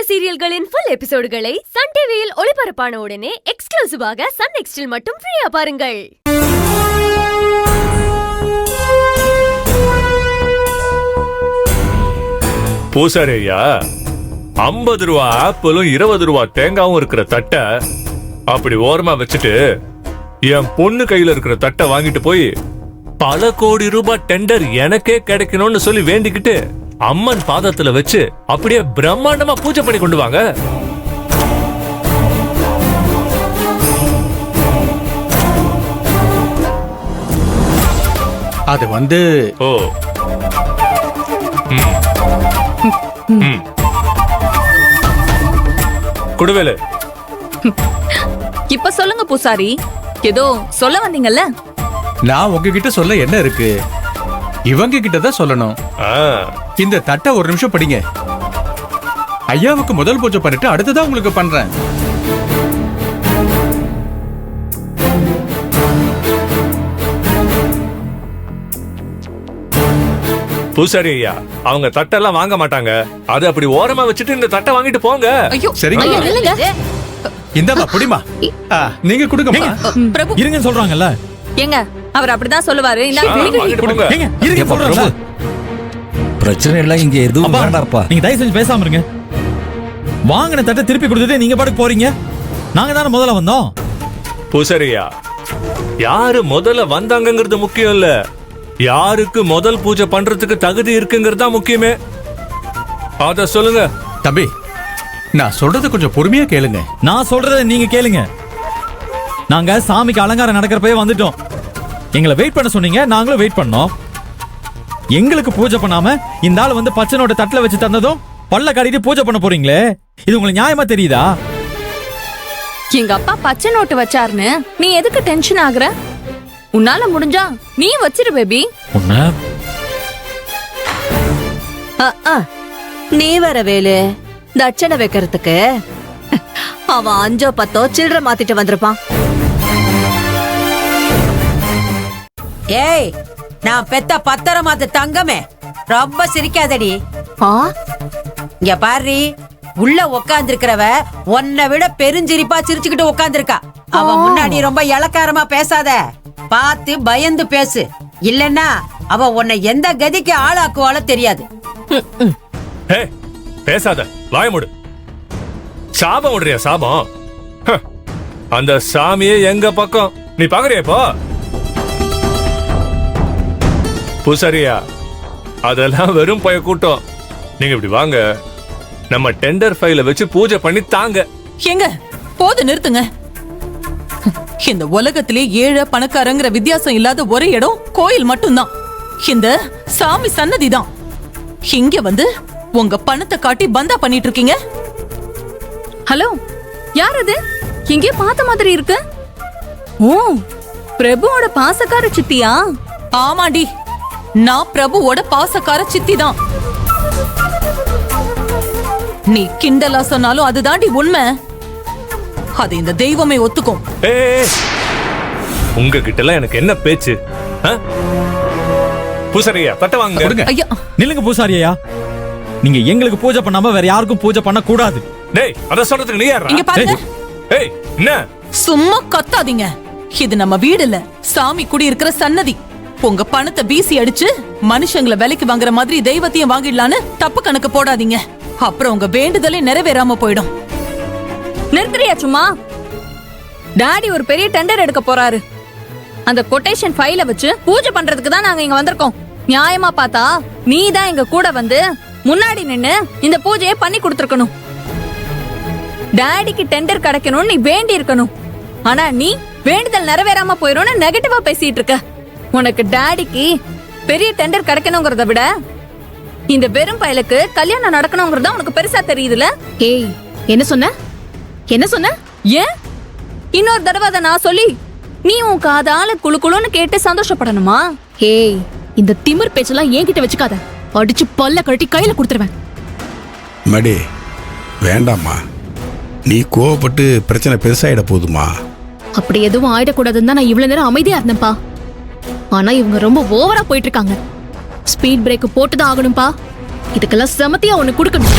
சீரியல்களின் full எபிசோடுகளை Sun டிவியில் ஒளிபரப்பான உடனே எக்ஸ்க்ளூசிவாக சன் நெக்ஸ்டில் மட்டும் ஃப்ரீயா பாருங்கள். பூசாரியா 50 ரூபா ஆப்பிளும் 20 ரூபா தேங்காவும் இருக்கிற தட்டை அப்படி ஓரமா வச்சுட்டு என் பொண்ணு கையில இருக்கிற தட்டை வாங்கிட்டு போய் பல கோடி ரூபாய் டெண்டர் எனக்கே கிடைக்கணும்னு சொல்லி வேண்டிக்கிட்டு அம்மன் பாதத்துல வச்சு அப்படியே பிரம்மாண்டமா பூஜை பண்ணி கொண்டு வாங்க. அது வந்து ஓ குடுவேலு, இப்ப சொல்லுங்க பூசாரி, ஏதோ சொல்ல வந்தீங்கல்ல? நான் உங்ககிட்ட சொல்ல என்ன இருக்கு, இவங்க கிட்ட தான் சொல்லணும். இந்த தட்டை ஒரு நிமிஷம் படிங்க. ஐயாவுக்கு முதல் பூஜை பண்ணிட்டு அடுத்ததான் உங்களுக்கு பண்றேன். பூசாரி ஐயா, அவங்க தட்டெல்லாம் வாங்க மாட்டாங்க. அது அப்படி ஓரமா வச்சுட்டு இந்த தட்டை வாங்கிட்டு போங்க. சரிங்க, இந்தமா புடிமா. நீங்க கொடுங்கம்மா. பிரபு இருங்க சொல்றாங்கல்ல. ஏங்க, அவர் அப்படிதான் சொல்லுவாரு. பிரச்சனை எல்லாம் இங்க எதுவும் வேண்டாம்ப்பா. நீங்க தயவு செஞ்சு பேசாம இருங்க. வாங்கின தட்டை திருப்பி கொடுத்துட்டு நீங்க பாட்டுக்கு போறீங்க. நாங்க தானே முதல்ல வந்தோம். பூசாரியா, யாரு முதல்ல வந்தாங்கிறது முக்கியம் இல்ல, யாருக்கு முதல் பூஜை பண்றதுக்கு தகுதி இருக்குங்கிறது தான் முக்கியமே. அத சொல்லுங்க. தம்பி, நான் சொல்றத கொஞ்சம் பொறுமையா கேளுங்க. நான் சொல்றத நீங்க கேளுங்க. நாங்க சாமிக்கு அலங்காரம் நடக்கிறப்பவே வந்துட்டோம். எங்களை வெயிட் பண்ண சொன்னீங்க, நாங்களும் வெயிட் பண்ணோம். எங்களுக்கு பூஜை பண்ணாம இந்த ஆள் வந்து பச்சை நோட்டை தட்டுல வச்சு தந்ததும் பல்ல காட்டிட்டு பூஜை பண்ண போறீங்களே, இது உங்களுக்கு நியாயமா தெரியுதா? எங்க அப்பா பச்சை நோட்டு வச்சாருன்னு நீ எதுக்கு டென்ஷன் ஆகுற? உன்னால முடிஞ்சா நீ வச்சிரு பேபி. நீ வர வேலு தட்சணை வைக்கிறதுக்கு அவன் 5 10 சில்லற மாத்திட்டு வந்திருப்பான். ஏய், நான் பெத்த 10 மாத்து தங்கமே, ரொம்ப சிரிக்காதடி. இங்க பாரு, உள்ள உட்கார்ந்து இருக்கிறவ உன்னை விட பெருஞ்சிரிப்பா சிரிச்சுக்கிட்டு உட்கார்ந்துருக்கா. அவ முன்னாடி ரொம்ப இளக்காரமா பேசாத, பார்த்து பயந்து பேசு. இல்லன்னா அவ உன்னை எந்த கதிக்கு ஆளாக்குவாளோ தெரியாது. பேசாத, வாய மூடு. சாபம் விடுறியா? சாபம்? அந்த சாமியே எங்க பக்கம், நீ பாக்குறியப்போ? பூசாரியா, அதெல்லாம் வெறும் பய கூட்டம். நீங்க இப்படி வாங்க, நம்ம டெண்டர் ஃபைல வச்சு பூஜை பண்ணி தாங்க. எங்க போது நிறுத்துங்க. இந்த உலகத்திலே ஏழை பணக்காரங்கிற வித்தியாசம் இல்லாத ஒரே இடம் கோயில் மட்டும்தான். இந்த சாமி சன்னதி தான். இங்க வந்து உங்க பணத்தை காட்டி பந்தா பண்ணிட்டு இருக்கீங்க. ஹலோ, யார் அது? எங்கே பார்த்த மாதிரி இருக்கு. ஓ, பிரபுவோட பாசக்கார சித்தியா? ஆமாண்டி, நான் பிரபுவோட பாசக்கார சித்தி தான். நீ கிண்டலா சொன்னாலும் அதுதாண்டி உண்மை. அது இந்த தெய்வமே ஒத்துக்கும். உங்க கிட்ட எல்லாம் எனக்கு என்ன பேச்சு? பூசாரியா, தட்ட வாங்க. ஐயா நில்லுங்க பூசாரியா, நீங்க எங்களுக்கு பூஜை பண்ணாம வேற யாருக்கும் பூஜை பண்ண கூடாது. டேய், அத சொல்றதுக்கு நீ யாரா? இங்க பாருங்க. ஏய், என்ன? சும்மா கத்தாதீங்க. இது நம்ம வீடு இல்ல, சாமி குடி இருக்கிற சன்னதி. உங்க பணத்தை வீசி அடிச்சு மனுஷங்களை விலைக்கு வாங்குற மாதிரி தெய்வத்தையும் வாங்கிடலான்னு தப்பு கணக்கு போடாதீங்க. அப்புறம் உங்க வேண்டுதலே நிறைவேறாம போயிடும். நிறுத்துறியா சும்மா? டாடி ஒரு பெரிய டெண்டர் எடுக்க போறாரு. அந்த கொட்டேஷன் ஃபைல வச்சு பூஜை பண்றதுக்கு தான் நாங்க இங்க வந்திருக்கோம். நியாயமா பார்த்தா நீ தான் எங்க கூட வந்து முன்னாடி நின்னு இந்த பூஜையை பண்ணி கொடுத்துருக்கணும். டாடிக்கு டெண்டர் கிடைக்கணும்னு நீ வேண்டி இருக்கணும். ஆனா நீ வேண்டுதல் நிறைவேறாம போயிடும்னு நெகட்டிவா பேசிட்டு இருக்க. உனக்கு டாடிக்கு பெரிய டெண்டர் கிடைக்கணுங்கிறத விட இந்த வெறும் பயலுக்கு கல்யாணம் நடக்கணுங்கிறதா உனக்கு பெருசா தெரியுதுல? ஏய், என்ன சொன்ன? என்ன சொன்ன? ஏன் இன்னொரு தடவை அதை நான் சொல்லி நீ உன் காதால குளு குளுன்னு கேட்டு சந்தோஷப்படணுமா? ஏய், இந்த திமிர் பேச்செல்லாம் என்கிட்ட வச்சுக்காத. அடிச்சு பல்ல கழட்டி கையில கொடுத்துருவேன். மடி வேண்டாம்மா, நீ கோவப்பட்டு பிரச்சனை பெருசாயிட போதுமா? அப்படி எதுவும் ஆயிடக்கூடாதுன்னு தான் நான் இவ்வளவு நேரம் அமைதியா இருந்தேன்ப்பா. ஆனா இவங்க ரொம்ப ஓவரா போயிட்டு இருக்காங்க. ஸ்பீட் பிரேக் போட்டுதான் ஆகணும்பா. இதுக்கெல்லாம் செமத்தியா ஒண்ணு கொடுக்கணும்.